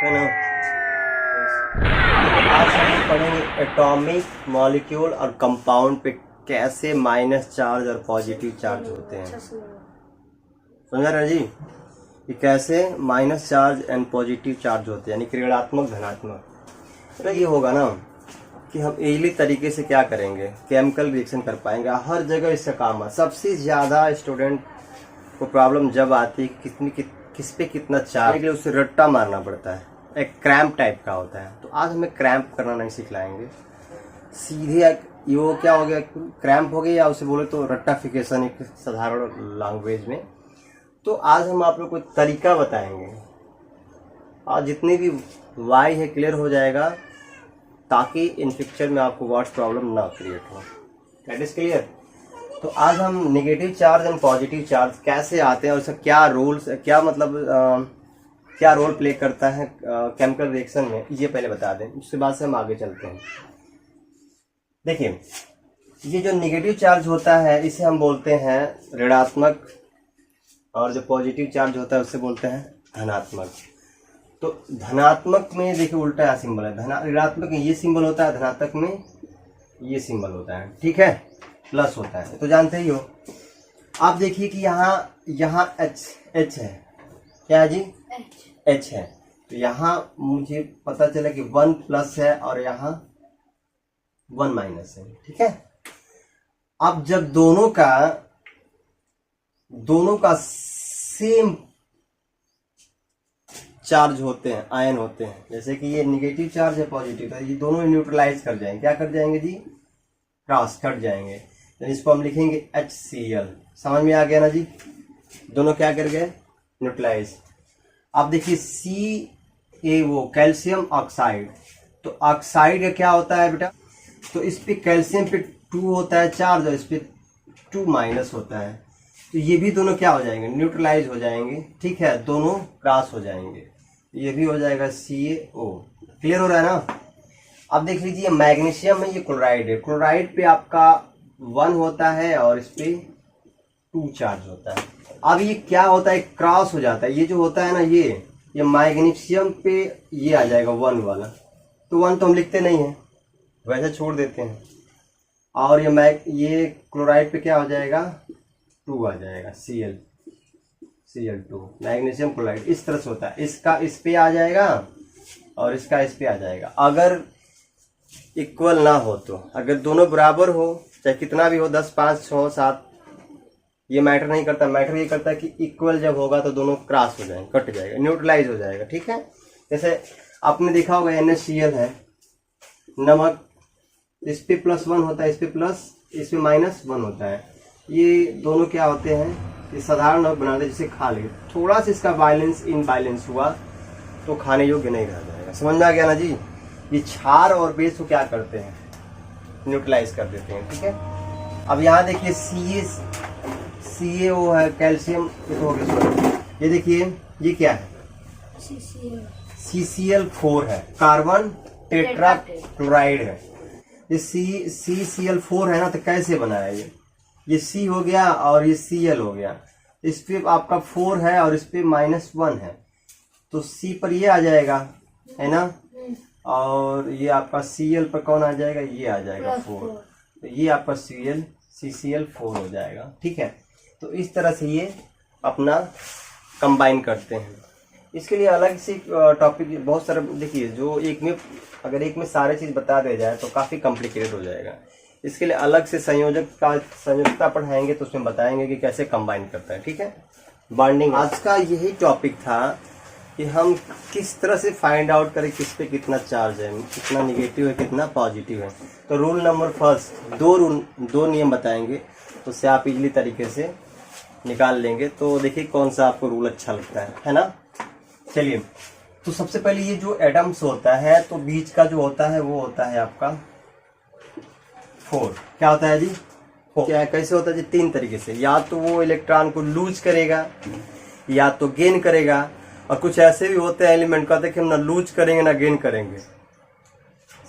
है ना। आज हम पढ़ेंगे एटॉमिक, मॉलिक्यूल और कंपाउंड पे कैसे माइनस चार्ज और पॉजिटिव चार्ज होते हैं। समझा रहे जी कि कैसे minus charge and positive charge होते हैं, यानी कि ऋणात्मक धनात्मक। तो ये होगा ना कि हम इजीली तरीके से क्या करेंगे, केमिकल रिएक्शन कर पाएंगे। हर जगह इसका काम है। सबसे ज़्यादा स्टूडेंट को प्रॉब्लम जब आती है किस पे कितना चार्ज, के लिए उसे रट्टा मारना पड़ता है, एक क्रैम्प टाइप का होता है। तो आज हमें क्रैम्प करना नहीं सिखलाएंगे, सीधे वो क्या हो गया, क्रैम्प हो गया, या उसे बोले तो रट्टाफिकेशन एक साधारण लैंग्वेज में। तो आज हम आप लोग को तरीका बताएंगे और जितनी भी वाई है क्लियर हो जाएगा, ताकि इन पिक्चर में आपको वर्ड्स प्रॉब्लम ना क्रिएट हो। That is clear. तो आज हम negative charge and positive charge कैसे आते हैं और इसका क्या रूल्स, क्या मतलब क्या रोल प्ले करता है केमिकल रिएक्शन में, ये पहले बता दें, उसके बाद से हम आगे चलते हैं। देखिए, ये जो नेगेटिव चार्ज होता है इसे हम बोलते हैं ऋणात्मक, और जो पॉजिटिव चार्ज होता है उससे बोलते हैं धनात्मक। तो धनात्मक में देखिए उल्टा सिंबल है, ऋणात्मक में ये सिंबल होता है, धनात्मक में ये सिंबल होता है, ठीक है, प्लस होता है। तो जानते ही हो। आप देखिए कि यहाँ एच है, क्या है जी, एच है। तो यहाँ मुझे पता चला कि 1 प्लस है और यहाँ 1 माइनस है, ठीक है। अब जब दोनों का सेम चार्ज होते हैं, आयन होते हैं, जैसे कि ये नेगेटिव चार्ज है, पॉजिटिव, तो ये दोनों न्यूट्रलाइज कर जाएंगे। क्या कर जाएंगे जी, क्रॉस कट जाएंगे। तो इसको हम लिखेंगे HCl। समझ में आ गया ना जी, दोनों क्या कर गए, न्यूट्रलाइज। अब देखिए CaO कैल्शियम ऑक्साइड, तो ऑक्साइड का क्या होता है बेटा, तो इस पे कैल्शियम पे 2 होता है चार्ज और इस पे 2 माइनस होता है। तो ये भी दोनों क्या हो जाएंगे, न्यूट्रलाइज हो जाएंगे, ठीक है, दोनों क्रॉस हो जाएंगे। ये भी हो जाएगा CaO। क्लियर हो रहा है ना। अब देख लीजिए मैग्नीशियम में ये क्लोराइड है, क्लोराइड पे आपका 1 होता है और इस पे 2 चार्ज होता है। अब ये क्या होता है, क्रॉस हो जाता है। ये जो होता है ना, ये मैग्नीशियम पे ये आ जाएगा 1 वाला, तो 1 तो हम लिखते नहीं है, वैसे छोड़ देते हैं। और ये क्लोराइड पे क्या हो जाएगा, 2 आ जाएगा, Cl2, मैग्नीशियम क्लोराइड। इस तरह से होता है, इसका इस पे आ जाएगा और इसका इस पे आ जाएगा। अगर इक्वल ना हो, तो अगर दोनों बराबर हो, चाहे कितना भी हो, 10, 5, 6, 7, ये मैटर नहीं करता। मैटर ये करता है कि इक्वल जब होगा तो दोनों क्रॉस हो जाएंगे, कट जाएगा, न्यूट्रलाइज हो जाएगा, ठीक है। जैसे आपने देखा होगा NaCl है, नमक, इस पे +1 होता है, इस पे प्लस, इस पे -1 होता है। ये दोनों क्या होते हैं, ये साधारण नमक बनाते, जिसे खा ले, थोड़ा सा इसका बैलेंस इनबैलेंस हुआ तो खाने योग्य नहीं रह जाएगा। समझ में आ गया ना जी। ये क्षार और बेस को क्या करते हैं, न्यूट्रलाइज कर देते हैं, ठीक है। अब यहाँ देखिए CaO है, कैल्शियम, ये तो हो गया, सॉरी, ये देखिए ये क्या है, CCl4 है, कार्बन टेट्रा क्लोराइड है। ये CCl4 है ना, तो कैसे बनाया ये C हो गया और ये Cl हो गया। इस पे आपका 4 है और इस पे -1 है, तो C पर ये आ जाएगा, है ना, और ये आपका Cl पर कौन आ जाएगा, ये आ जाएगा 4, तो ये आपका CCl4 हो जाएगा, ठीक है। तो इस तरह से ये अपना कंबाइन करते हैं। इसके लिए अलग से टॉपिक बहुत सारा, देखिए जो अगर एक में सारे चीज़ बता दिया जाए तो काफ़ी कॉम्प्लिकेटेड हो जाएगा। इसके लिए अलग से संयोजकता पढ़ाएंगे, तो उसमें बताएंगे कि कैसे कंबाइन करता है, ठीक है, बॉन्डिंग। आज का यही टॉपिक था कि हम किस तरह से फाइंड आउट करें किस पे कितना चार्ज है, कितना निगेटिव है, कितना पॉजिटिव है। तो रूल नंबर फर्स्ट, दो नियम बताएंगे, तो उससे आप इजीली तरीके से निकाल लेंगे। तो देखिए कौन सा आपको रूल अच्छा लगता है ना। चलिए, तो सबसे पहले ये जो एटम्स होता है, तो बीच का जो होता है वो होता है आपका 4। क्या होता है जी, 4। क्या कैसे होता है जी, 3 तरीके से। या तो वो इलेक्ट्रॉन को लूज करेगा, या तो गेन करेगा, और कुछ ऐसे भी होते हैं एलिमेंट कहते हैं कि हम ना लूज करेंगे ना गेन करेंगे,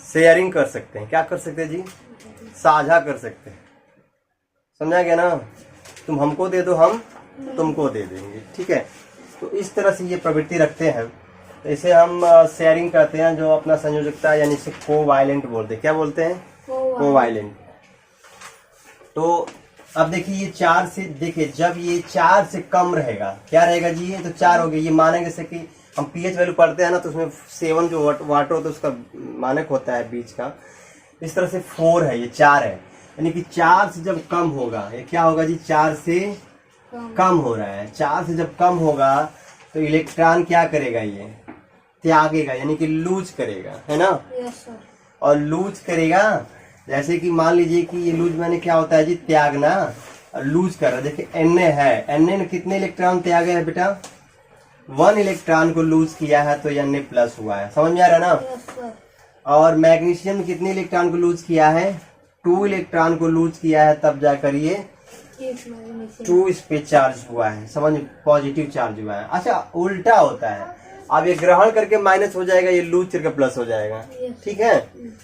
शेयरिंग कर सकते हैं। क्या कर सकते हैं जी, साझा कर सकते हैं। समझा गया ना, तुम हमको दे दो, हम तुमको दे देंगे, ठीक है। तो इस तरह से ये प्रवृत्ति रखते हैं। तो इसे हम शेयरिंग करते हैं, जो अपना संयोजकता यानी इसे कोवालेंट बोलते हैं। क्या बोलते हैं? कोवालेंट। तो अब देखिए ये 4 से, देखिए जब ये 4 से कम रहेगा, क्या रहेगा जी? ये तो 4 हो गया। ये मानेंगे जैसे कि हम पीएच वैल्यू पढ़ते हैं ना, तो उसमें 7 जो वाटर होता है उसका मानक होता है बीच का, इस तरह से 4 है, ये 4 है, यानी कि 4 से जब कम होगा, ये क्या होगा जी? 4 से कम हो रहा है। 4 से जब कम होगा तो इलेक्ट्रॉन क्या करेगा? ये त्यागेगा, यानी कि लूज करेगा, है ना? और लूज करेगा, जैसे कि मान लीजिए कि ये लूज मैंने क्या होता है जी? त्यागना। और लूज कर रहा है, देखिए Na है, Na ने कितने इलेक्ट्रॉन त्यागे है बेटा? 1 इलेक्ट्रॉन को लूज किया है, तो Na प्लस हुआ है। समझ में आ रहा है ना? और मैग्नीशियम में कितने इलेक्ट्रॉन को लूज किया है? 2 इलेक्ट्रॉन को लूज किया है, तब जाकर ये 2 इस पे चार्ज हुआ है। समझ, पॉजिटिव चार्ज हुआ है। अच्छा, उल्टा होता है, अब ये ग्रहण करके माइनस हो जाएगा, ये लूज करके प्लस हो जाएगा। ठीक है,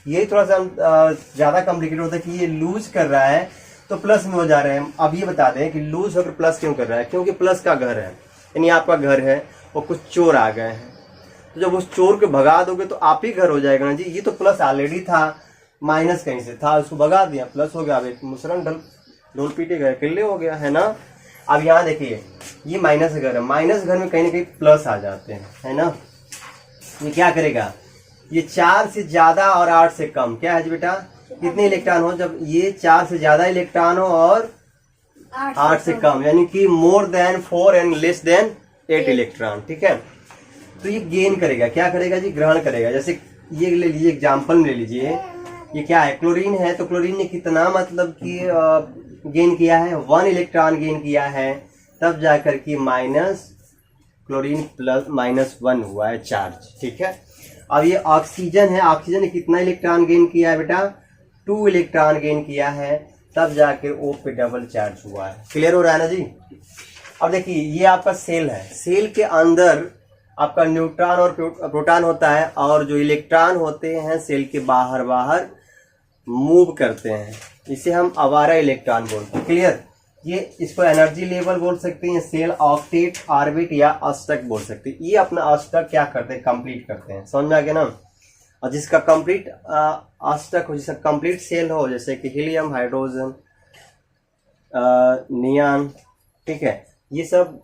यही थोड़ा सा ज्यादा कॉम्प्लिकेटेड होता है कि ये लूज कर रहा है तो प्लस में हो जा रहे हैं। अब ये बता दें कि लूज होकर प्लस क्यों कर रहा है? क्योंकि प्लस का घर है, यानी आपका घर है, वो कुछ चोर आ गए हैं, तो जब उस चोर को भगा दोगे तो आप ही घर हो जाएगा ना जी। ये तो प्लस ऑलरेडी था, माइनस कहीं से था, उसको भगा दिया, प्लस हो गया। अब एक मुसरन ढोल पीटे गए, किले हो गया, है ना? अब यहाँ देखिए ये माइनस घर है, माइनस घर में कहीं ना कहीं प्लस आ जाते हैं, है ना? ये क्या करेगा? ये 4 से ज्यादा और 8 से कम, क्या है जी बेटा? कितने इलेक्ट्रॉन हो? जब ये 4 से ज्यादा इलेक्ट्रॉन हो और 8 से कम, यानी कि more than 4 and less than 8 electron. ठीक है, तो ये गेन करेगा, क्या करेगा जी? ग्रहण करेगा। जैसे ये ले लीजिए, एग्जाम्पल ले लीजिए, ये क्या है? क्लोरीन है, तो क्लोरीन ने कितना मतलब कि गेन किया है? 1 इलेक्ट्रॉन गेन किया है, तब जाकर के माइनस क्लोरीन प्लस -1 हुआ है चार्ज। ठीक है, अब ये ऑक्सीजन है, ऑक्सीजन ने कितना इलेक्ट्रॉन गेन किया है बेटा? 2 इलेक्ट्रॉन गेन किया है, तब जाके O पे डबल चार्ज हुआ है। क्लियर हो रहा है ना जी? अब देखिए ये आपका सेल है, सेल के अंदर आपका न्यूट्रॉन और प्रोटॉन होता है, और जो इलेक्ट्रॉन होते हैं सेल के बाहर बाहर मूव करते हैं, इसे हम आवारा इलेक्ट्रॉन बोलते हैं। क्लियर? ये इसको एनर्जी लेवल बोल सकते हैं, सेल ऑक्टेट, ऑर्बिट या अष्टक बोल सकते हैं। ये अपना अष्टक क्या करते हैं? कंप्लीट करते हैं। समझ में आ गया ना? और जिसका कंप्लीट अष्टक हो, जिसका कंप्लीट सेल हो, जैसे कि हीलियम, हाइड्रोजन, नियॉन, ठीक है, ये सब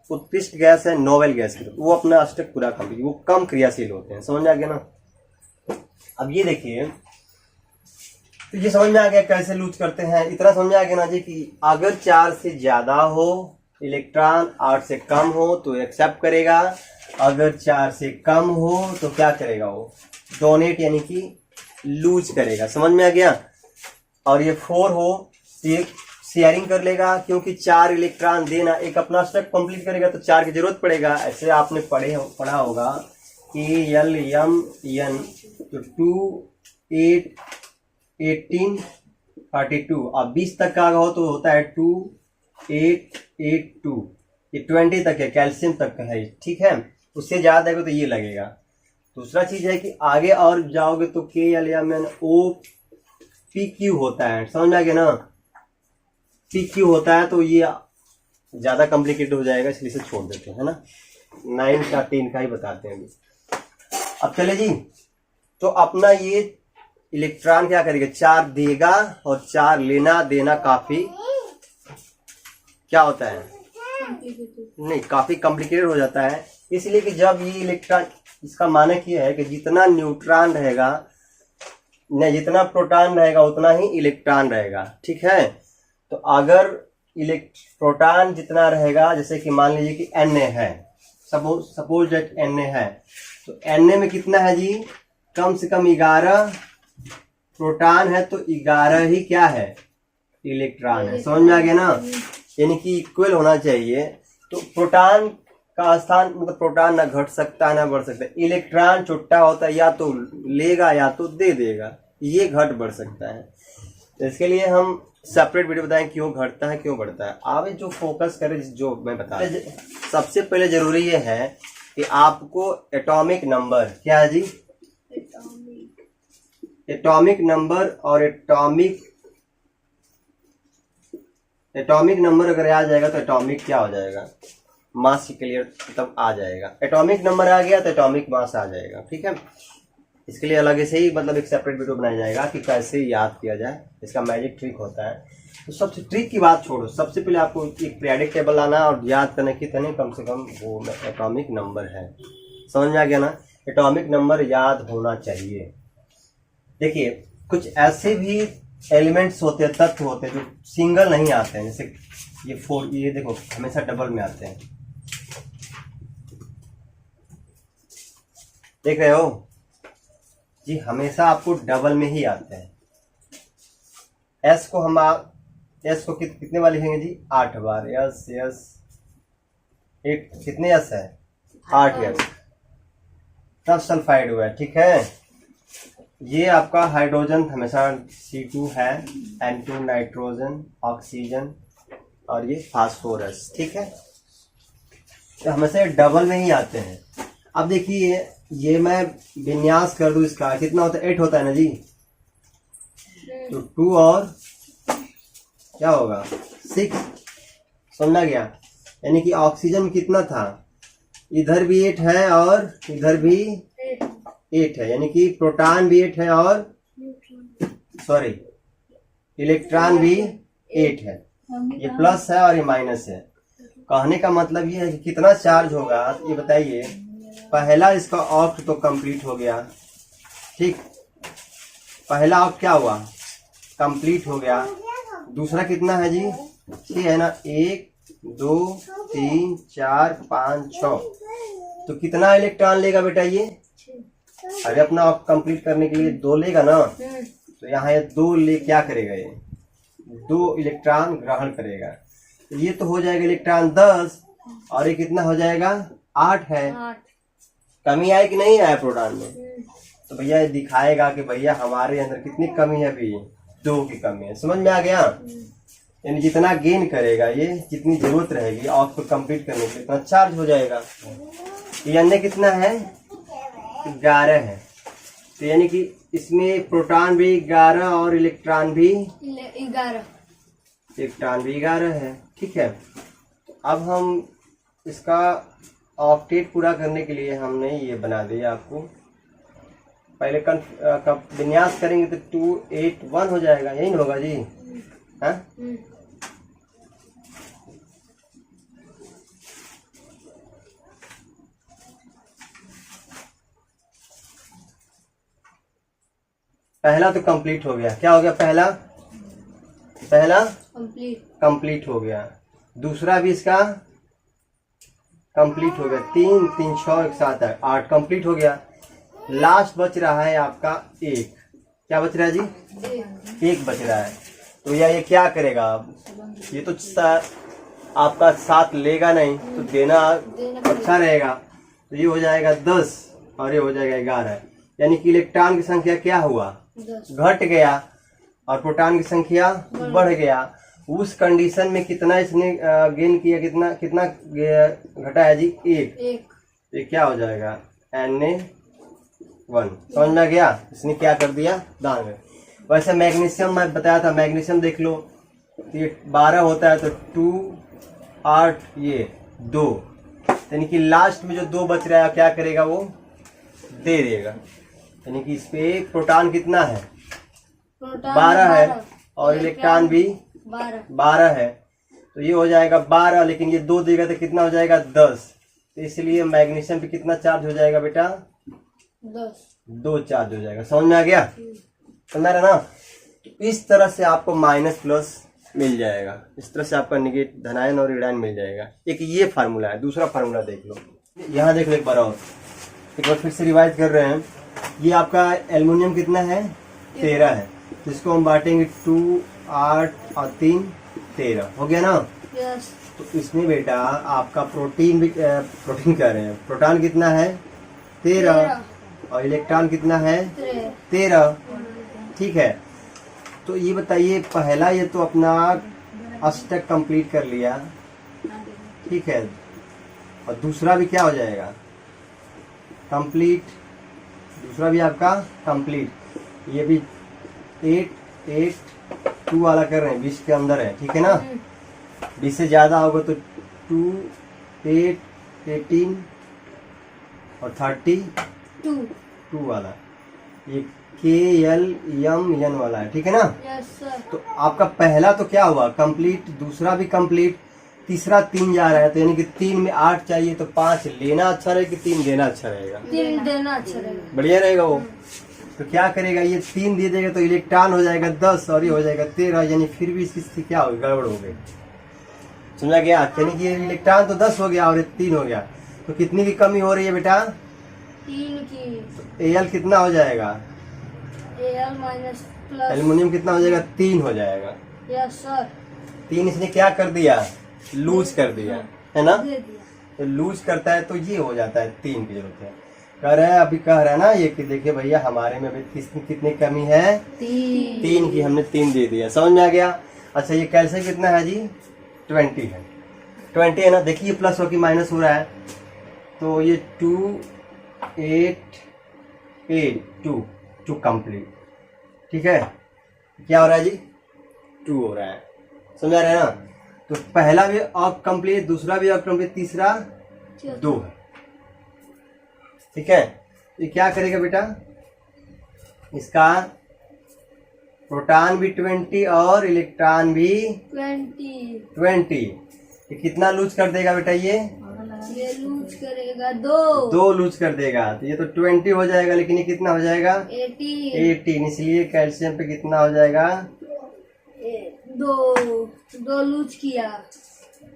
उत्कृष्ट गैस है, नोबेल गैस की, वो अपना अष्टक पूरा कंप्लीट, वो कम क्रियाशील होते हैं। समझ में आ गया ना? अब ये देखिए, तो ये समझ में आ गया कैसे लूज करते हैं। इतना समझ में आ गया ना जी कि अगर 4 से ज्यादा हो इलेक्ट्रॉन, 8 से कम हो तो एक्सेप्ट करेगा, अगर 4 से कम हो तो क्या करेगा? वो डोनेट यानी कि लूज करेगा। समझ में आ गया? और ये 4 हो तो ये शेयरिंग कर लेगा, क्योंकि 4 इलेक्ट्रॉन देना, एक अपना स्टेप कंप्लीट करेगा तो 4 की जरूरत पड़ेगा। ऐसे आपने पढ़ा होगा कि L M N, तो 2 8 18 42, अब 20 तक का हो तो होता है 2 8 8 2, ये 20 तक है, कैल्शियम तक है। ठीक है, उससे ज्यादा है तो ये लगेगा। दूसरा चीज है कि आगे और जाओगे तो KLMNO PQ होता है। समझ में आ गया ना? PQ होता है तो ये ज्यादा कॉम्प्लिकेटेड हो जाएगा, इसलिए से छोड़ देते हैं, है ना? 9 का 10 का ही बताते हैं अभी। अब चले जी, तो अपना ये इलेक्ट्रॉन क्या करेगा? 4 देगा, और 4 लेना देना काफी क्या होता है? नहीं, काफी कॉम्प्लिकेटेड हो जाता है। इसलिए कि जब ये इलेक्ट्रॉन, इसका मानक ये है कि जितना न्यूट्रॉन रहेगा, नहीं जितना प्रोटॉन रहेगा उतना ही इलेक्ट्रॉन रहेगा। ठीक है, तो अगर प्रोटॉन जितना रहेगा, जैसे कि मान लीजिए कि Na है, सपोज दैट Na है, तो Na में कितना है जी? कम से कम 11 प्रोटॉन है, तो 11 ही क्या है? इलेक्ट्रॉन है। समझ में आ गया ना? यानी कि इक्वल होना चाहिए। तो प्रोटॉन का स्थान, मतलब प्रोटॉन ना घट सकता है ना बढ़ सकता है। इलेक्ट्रॉन छोटा होता है, या तो लेगा या तो दे देगा, ये घट बढ़ सकता है। तो इसके लिए हम सेपरेट वीडियो बताएं क्यों घटता है क्यों बढ़ता है। आप जो फोकस करें, जो मैं बता रहा हूं, सबसे पहले जरूरी ये है कि आपको एटॉमिक नंबर, क्या है जी? एटॉमिक नंबर, और एटॉमिक नंबर अगर आ जाएगा तो एटॉमिक क्या हो जाएगा? मास क्लियर तब आ जाएगा। एटॉमिक नंबर आ गया तो एटॉमिक मास आ जाएगा। ठीक है, इसके लिए अलग से ही मतलब एक सेपरेट वीडियो बनाया जाएगा कि कैसे याद किया जाए, इसका मैजिक ट्रिक होता है। तो सबसे ट्रिक की बात छोड़ो, सबसे पहले आपको एक पीरियडिक टेबल लाना और याद करने की तने कम से कम वो एटॉमिक नंबर है। समझ में आ गया ना, एटॉमिक नंबर याद होना चाहिए। देखिए कुछ ऐसे भी एलिमेंट्स होते हैं, तत्व होते हैं जो सिंगल नहीं आते हैं, जैसे ये 4, ये देखो हमेशा डबल में आते हैं, देख रहे हो जी, हमेशा आपको डबल में ही आते हैं। एस को हम एस को कितने बार लिखेंगे जी? 8 बार। यस यस, 8 कितने एस है? 8 एस, तब सल्फाइड हुआ है। ठीक है, ये आपका हाइड्रोजन हमेशा C2 है, N2 नाइट्रोजन, ऑक्सीजन और ये फास्फोरस। ठीक है, तो हमेशा डबल में ही आते हैं। अब देखिए ये मैं विन्यास कर दूं, इसका कितना होता है? 8 होता है ना जी, तो 2 और क्या होगा? 6। समझा गया? यानी कि ऑक्सीजन में कितना था? इधर भी 8 है और इधर भी 8 है, यानी कि प्रोटॉन भी 8 है और सॉरी इलेक्ट्रॉन भी 8 है। ये प्लस है और ये माइनस है। कहने का मतलब ये है कि कितना चार्ज होगा ये बताइए। पहला इसका ऑक्ट तो कंप्लीट हो गया, ठीक, पहला ऑक्ट क्या हुआ? कंप्लीट हो गया। दूसरा कितना है जी? 6 है ना, 1 2 3 4 5 6, तो कितना इलेक्ट्रॉन लेगा बेटा ये? अरे अपना ऑक्ट कंप्लीट करने के लिए 2 लेगा ना, तो यहाँ ये 2 ले क्या करेगा? ये 2 इलेक्ट्रॉन ग्रहण करेगा, तो ये तो हो जाएगा इलेक्ट्रॉन 10 और ये कितना हो जाएगा? 8 है। कमी आए कि नहीं आया प्रोटॉन में? तो भैया ये दिखाएगा कि भैया हमारे अंदर कितनी कमी है, अभी 2 की कमी है। समझ में आ गया? यानी जितना गेन करेगा ये, जितनी जरूरत रहेगी ऑक्ट को कंप्लीट करने के लिए, इतना चार्ज हो जाएगा। ये अन्य कितना है? 11 है। तो यानी कि इसमें प्रोटॉन भी 11 और इलेक्ट्रॉन भी 11 है। ठीक है, अब हम इसका ऑक्टेट पूरा करने के लिए हमने ये बना दिया आपको। पहले विन्यास करेंगे तो 281 हो जाएगा, यही ना होगा जी? हाँ, पहला तो कंप्लीट हो गया। क्या हो गया? पहला कंप्लीट हो गया। दूसरा भी इसका कंप्लीट हो गया। 3 3 6 1 7 है, 8 कंप्लीट हो गया। लास्ट बच रहा है आपका 1। क्या बच रहा है जी? 1 बच रहा है। तो ये क्या करेगा? अब ये तो आपका 7 लेगा नहीं, तो देना अच्छा रहेगा। तो ये हो जाएगा 10 और ये हो जाएगा 11, यानी कि इलेक्ट्रॉन की संख्या क्या हुआ? घट गया और प्रोटॉन की संख्या बढ़ गया। उस कंडीशन में कितना इसने गेन किया? कितना घटाया जी? 1। ये क्या हो जाएगा? Na1। समझ में गया? इसने क्या कर दिया? दान में। वैसे मैग्नीशियम मैं बताया था, मैग्नीशियम देख लो, ये 12 होता है तो 2 8 ये 2, यानी कि लास्ट में जो 2 बच रहा है क्या करेगा? वो दे देगा। यानी कि इस पे प्रोटॉन कितना है? 12 है और इलेक्ट्रॉन भी 12 है, तो ये हो जाएगा 12, लेकिन ये 2 देगा तो कितना हो जाएगा? 10। तो इसलिए मैग्नीशियम पे कितना चार्ज हो जाएगा बेटा? 2 चार्ज हो जाएगा। समझ में आ गया? समझ रहा ना? इस तरह से आपको माइनस प्लस मिल जाएगा, इस तरह से आपका निगेटिव धनायन और ऋणायन मिल जाएगा। एक ये फार्मूला है। दूसरा फार्मूला देख लो, यहाँ देख लो एक बार और, एक बार फिर से रिवाइज कर रहे हैं। ये आपका एल्युमिनियम कितना है? 13 है, तो इसको हम बांटेंगे 2 8 और 3 13, हो गया ना? यस। तो इसमें बेटा आपका प्रोटीन भी प्रोटीन कह रहे हैं, प्रोटॉन कितना है? 13 और इलेक्ट्रॉन कितना है? 13। ठीक है, तो ये बताइए, पहला ये तो अपना अष्टक कंप्लीट कर लिया, ठीक है, और दूसरा भी क्या हो जाएगा? कंप्लीट। दूसरा भी आपका कंप्लीट। ये भी 8 8 2 वाला कर रहे हैं, 20 के अंदर है, ठीक है ना? 20 से ज्यादा होगा तो 2 8 18 और 32 वाला, ये KLMN वाला है, ठीक है ना। Yes sir. तो आपका पहला तो क्या हुआ कंप्लीट, दूसरा भी कंप्लीट, तीसरा 3 जा रहा है, तो यानी कि 3 में 8 चाहिए, तो 5 लेना अच्छा रहेगा कि 3 देना अच्छा रहेगा? 3 देना अच्छा रहेगा। बढ़िया रहेगा वो। तो क्या करेगा, ये 3 दे देगा तो इलेक्ट्रॉन हो जाएगा 10 और ये हो जाएगा 13, यानी फिर भी इसकी क्या होगी, गड़बड़ हो गई। समझा गया? यानी कि इलेक्ट्रॉन तो 10 हो गया और ये 3 हो गया, तो कितनी की कमी हो रही है बेटा? 3 की। तो Al कितना हो जाएगा? Al माइनस प्लस एल्युमिनियम कितना हो जाएगा? 3 हो जाएगा। Yes sir. 3 इसने क्या कर दिया, लूज कर दिया, है ना। दे दिया। तो लूज करता है तो ये हो जाता है, 3 की जरूरत है। कह रहा है अभी, कह रहा है ना ये कि देखिए भैया हमारे में अभी कितनी कमी है? 3 की, हमने 3 दे दिया। समझ में आ गया? अच्छा ये कैल्शियम कितना है जी? 20 है। 20 है ना। देखिए प्लस हो कि माइनस हो रहा है, तो ये 2 8 8 2 कंप्लीट, ठीक है। क्या हो रहा है जी? 2 हो रहा है। समझ आ रहा है ना। तो पहला भी ऑफ कंप्लीट, दूसरा भी ऑफ कंप्लीट, तीसरा 2 है, ठीक है। ये क्या करेगा बेटा, इसका प्रोटॉन भी 20 और इलेक्ट्रॉन भी 20। ये कितना लूज कर देगा बेटा? ये लूज करेगा 2 लूज कर देगा, तो ये तो 20 हो जाएगा, लेकिन ये कितना हो जाएगा? 18। इसलिए कैल्शियम पे कितना हो जाएगा? 2 लूज किया,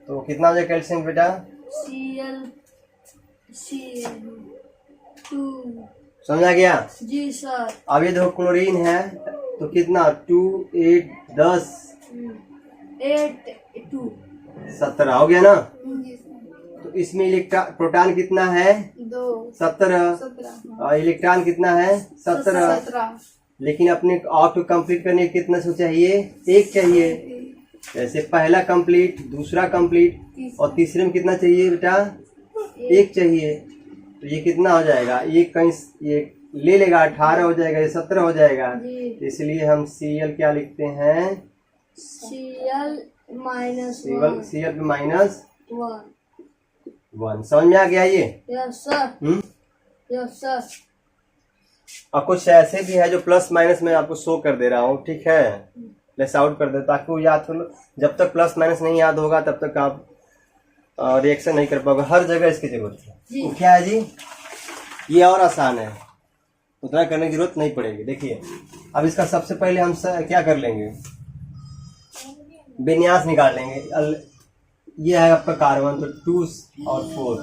तो कितना हो जाएगा कैल्शियम बेटा? Cl2। समझा गया? जी सर। अब ये देखो क्लोरीन है, तो कितना 2 8 10 8 2 17 हो गया ना। तो इसमें प्रोटॉन कितना है? 2 17 और इलेक्ट्रॉन कितना है? 17। लेकिन अपने ऑटो कंप्लीट करने के कितना से चाहिए? 1 चाहिए। जैसे पहला कंप्लीट, दूसरा कंप्लीट और तीसरे में कितना चाहिए बेटा? 1 चाहिए। तो ये कितना हो जाएगा? ये कहीं ये ले लेगा, 18 हो जाएगा, ये 17 हो जाएगा। जी। इसलिए हम Cl क्या लिखते हैं? Cl माइनस Cl पे माइनस 1। समझ में आ गया ये? Yes sir. Yes sir. और कुछ ऐसे भी है जो प्लस माइनस में आपको शो कर दे रहा हूँ, ठीक है, लेस आउट कर दे ताकि वो याद कर लो। जब तक प्लस माइनस नहीं याद होगा तब तक आप रिएक्शन नहीं कर पाओगे। हर जगह इसकी जरूरत है। तो क्या है जी, ये और आसान है, उतना करने की जरूरत नहीं पड़ेगी। देखिए अब इसका सबसे पहले हम क्या कर लेंगे, विन्यास निकाल लेंगे। ये है आपका कार्बन, तो 2 और 4,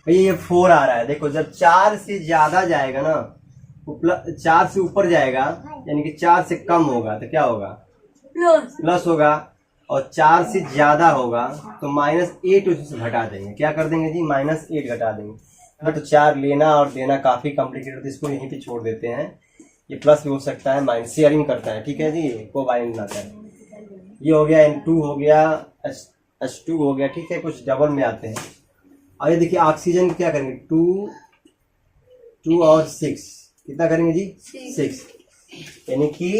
भैया ये 4 आ रहा है। देखो जब 4 से ज्यादा जाएगा ना, 4 से ऊपर जाएगा, यानी कि 4 से कम होगा तो क्या होगा? प्लस होगा। और 4 से ज्यादा होगा तो -8 उससे घटा देंगे। क्या कर देंगे जी? -8 घटा देंगे। तो 4 लेना और देना काफी कॉम्प्लिकेटेड, तो इसको यहीं पे छोड़ देते हैं। ये प्लस भी हो सकता है, माइनस शेयरिंग करता है, ठीक है जी, को बाइंड बनाता है। ये हो गया N2 हो गया, H2 हो गया, ठीक है। कुछ डबल में आते हैं। अब ये देखिए ऑक्सीजन क्या करेंगे, 2 और 6 कितना करेंगे जी? 6। यानी कि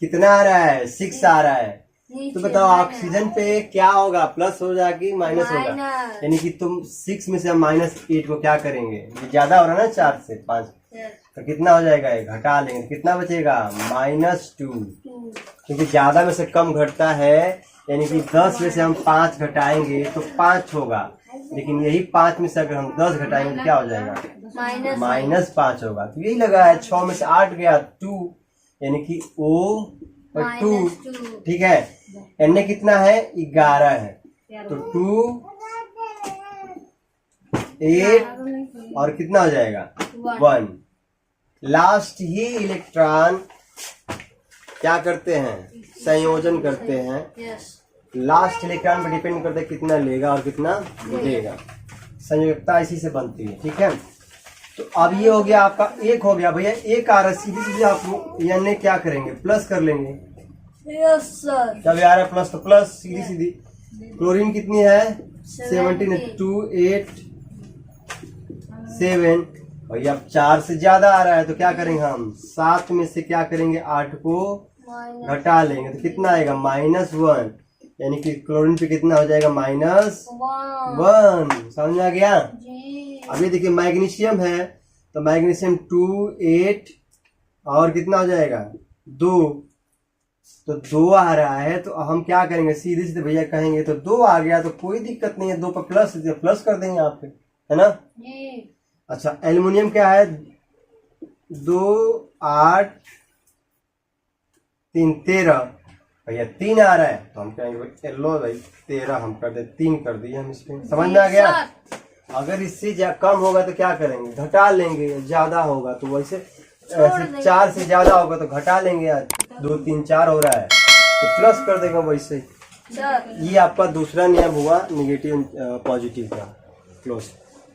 कितना आ रहा है? 6 आ रहा है। तो बताओ ऑक्सीजन पे क्या होगा, प्लस हो जाएगा कि माइनस होगा? यानी कि तुम 6 में से हम -8 को क्या करेंगे? ये ज्यादा हो रहा है ना 4 से 5, तो कितना हो जाएगा? ये घटा लेंगे, कितना बचेगा? -2। क्योंकि ज्यादा में से कम घटता है, यानी कि 10 में से हम 5 घटाएंगे तो 5 होगा, लेकिन यही 5 में से अगर हम 10 घटाएंगे तो क्या हो जाएगा? -5 होगा। तो यही लगा है, 6 में से 8 गया 2, यानी कि O2, ठीक है। Na कितना है? 11 है। तो 2 8 और कितना हो जाएगा? 1। लास्ट ही इलेक्ट्रॉन क्या करते हैं? संयोजन करते हैं। लास्ट इलेक्ट्रॉन पर डिपेंड करता है कितना लेगा और कितना देगा। संयोजकता इसी से बनती है, ठीक है। तो अब ये हो गया आपका 1 हो गया भैया, 1 आ रहा है, सीधी सीधी आप यानी क्या करेंगे? प्लस कर लेंगे। Yes sir. जब आ रहा है प्लस तो प्लस, सीधी सीधी। क्लोरीन कितनी है? 17। 2 8 7। और अब 4 से ज्यादा आ रहा है तो क्या करेंगे हम? 7 में से क्या करेंगे? 8 को घटा लेंगे तो कितना आएगा? -1। यानी कि क्लोरीन पे कितना हो जाएगा वन -1। समझ में आ गया। जी अभी देखिए मैग्नीशियम है तो मैग्नीशियम 2 8 और कितना हो जाएगा 2, तो 2 आ रहा है तो हम क्या करेंगे सीधे सीधे भैया कहेंगे तो 2 आ गया तो कोई दिक्कत नहीं है, 2 पर प्लस कर देंगे आप पे, है ना। जी अच्छा एल्युमिनियम क्या है 2 8 3 13 भैया 3 आ रहा है तो हम कहेंगे लो भाई 13 हम कर दे 3 कर दिए हम इसमें। समझ में आ गया। अगर इससे कम होगा तो क्या करेंगे घटा लेंगे, ज्यादा होगा तो वैसे 4 से ज्यादा होगा तो घटा लेंगे, 2 3 4 हो रहा है तो प्लस कर देंगे वैसे। सर ये आपका दूसरा नियम हुआ निगेटिव पॉजिटिव का। क्लोज।